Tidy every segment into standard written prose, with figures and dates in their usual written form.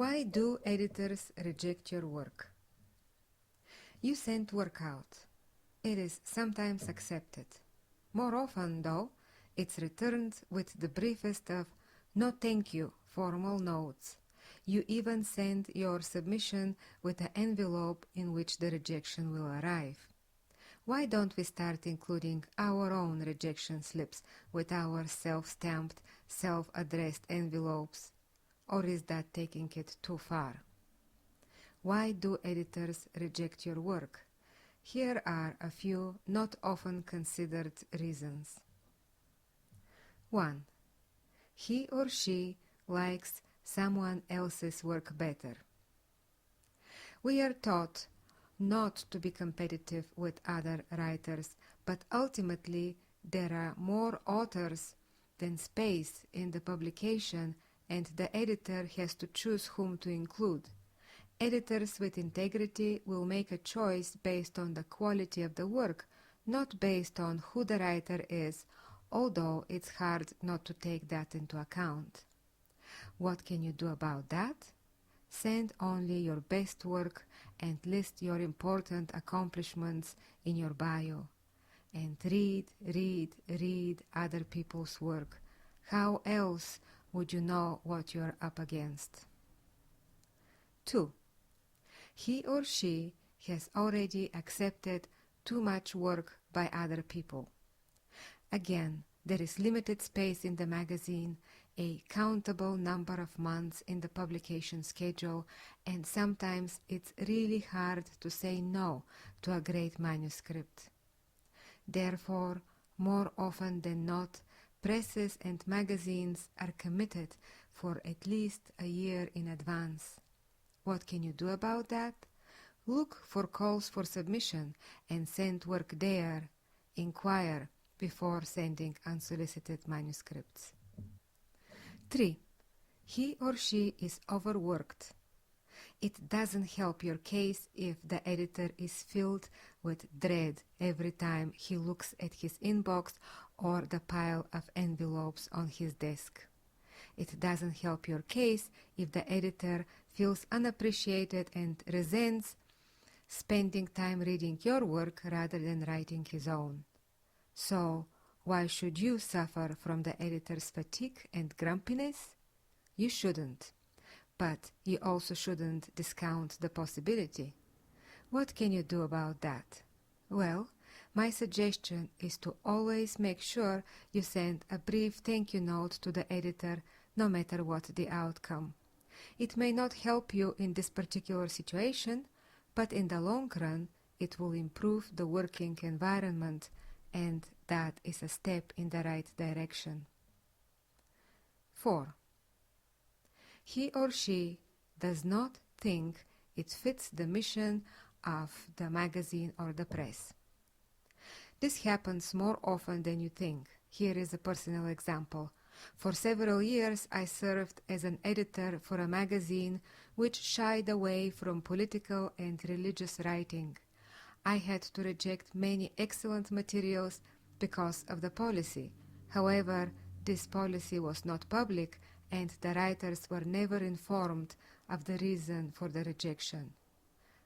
Why do editors reject your work? You send work out. It is sometimes accepted. More often, though, it's returned with the briefest of "no thank you" formal notes. You even send your submission with the envelope in which the rejection will arrive. Why don't we start including our own rejection slips with our self-stamped, self-addressed envelopes? Or is that taking it too far? Why do editors reject your work? Here are a few not often considered reasons. 1. He or she likes someone else's work better. We are taught not to be competitive with other writers, but ultimately there are more authors than space in the publication, and the editor has to choose whom to include. Editors with integrity will make a choice based on the quality of the work, not based on who the writer is, although it's hard not to take that into account. What can you do about that? Send only your best work and list your important accomplishments in your bio. And read other people's work. How else would you know what you're up against? 2. He or she has already accepted too much work by other people. Again, there is limited space in the magazine, a countable number of months in the publication schedule, and sometimes it's really hard to say no to a great manuscript. Therefore, more often than not, presses and magazines are committed for at least a year in advance. What can you do about that? Look for calls for submission and send work there. Inquire before sending unsolicited manuscripts. 3. He or she is overworked. It doesn't help your case if the editor is filled with dread every time he looks at his inbox or the pile of envelopes on his desk. It doesn't help your case if the editor feels unappreciated and resents spending time reading your work rather than writing his own. So, why should you suffer from the editor's fatigue and grumpiness? You shouldn't. But you also shouldn't discount the possibility. What can you do about that? Well, my suggestion is to always make sure you send a brief thank you note to the editor, no matter what the outcome. It may not help you in this particular situation, but in the long run, it will improve the working environment, and that is a step in the right direction. 4. He or she does not think it fits the mission of the magazine or the press. This happens more often than you think. Here is a personal example. For several years, I served as an editor for a magazine which shied away from political and religious writing. I had to reject many excellent materials because of the policy. However, this policy was not public, and the writers were never informed of the reason for the rejection.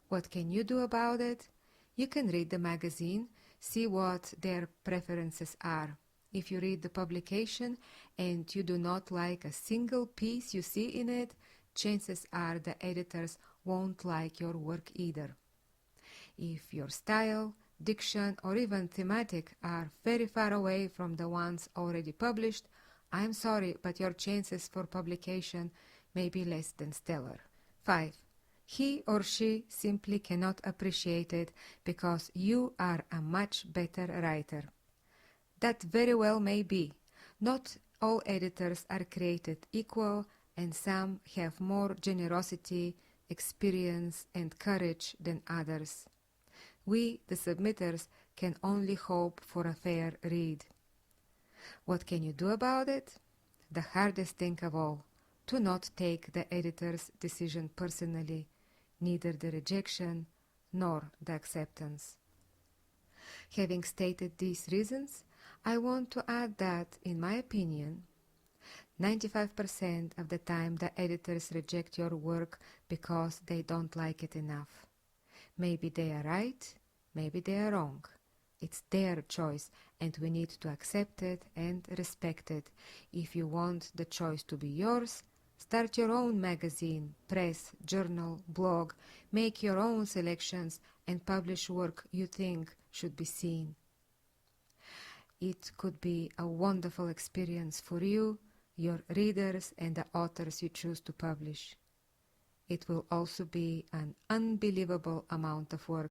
What can you do about it? You can read the magazine, see what their preferences are. If you read the publication and you do not like a single piece you see in it, chances are the editors won't like your work either. If your style, diction, or even thematic are very far away from the ones already published, I'm sorry, but your chances for publication may be less than stellar. 5. He or she simply cannot appreciate it because you are a much better writer. That very well may be. Not all editors are created equal, and some have more generosity, experience, and courage than others. We, the submitters, can only hope for a fair read. What can you do about it? The hardest thing of all, to not take the editor's decision personally, neither the rejection nor the acceptance. Having stated these reasons, I want to add that, in my opinion, 95% of the time the editors reject your work because they don't like it enough. Maybe they are right, maybe they are wrong. It's their choice, and we need to accept it and respect it. If you want the choice to be yours, start your own magazine, press, journal, blog, make your own selections, and publish work you think should be seen. It could be a wonderful experience for you, your readers, and the authors you choose to publish. It will also be an unbelievable amount of work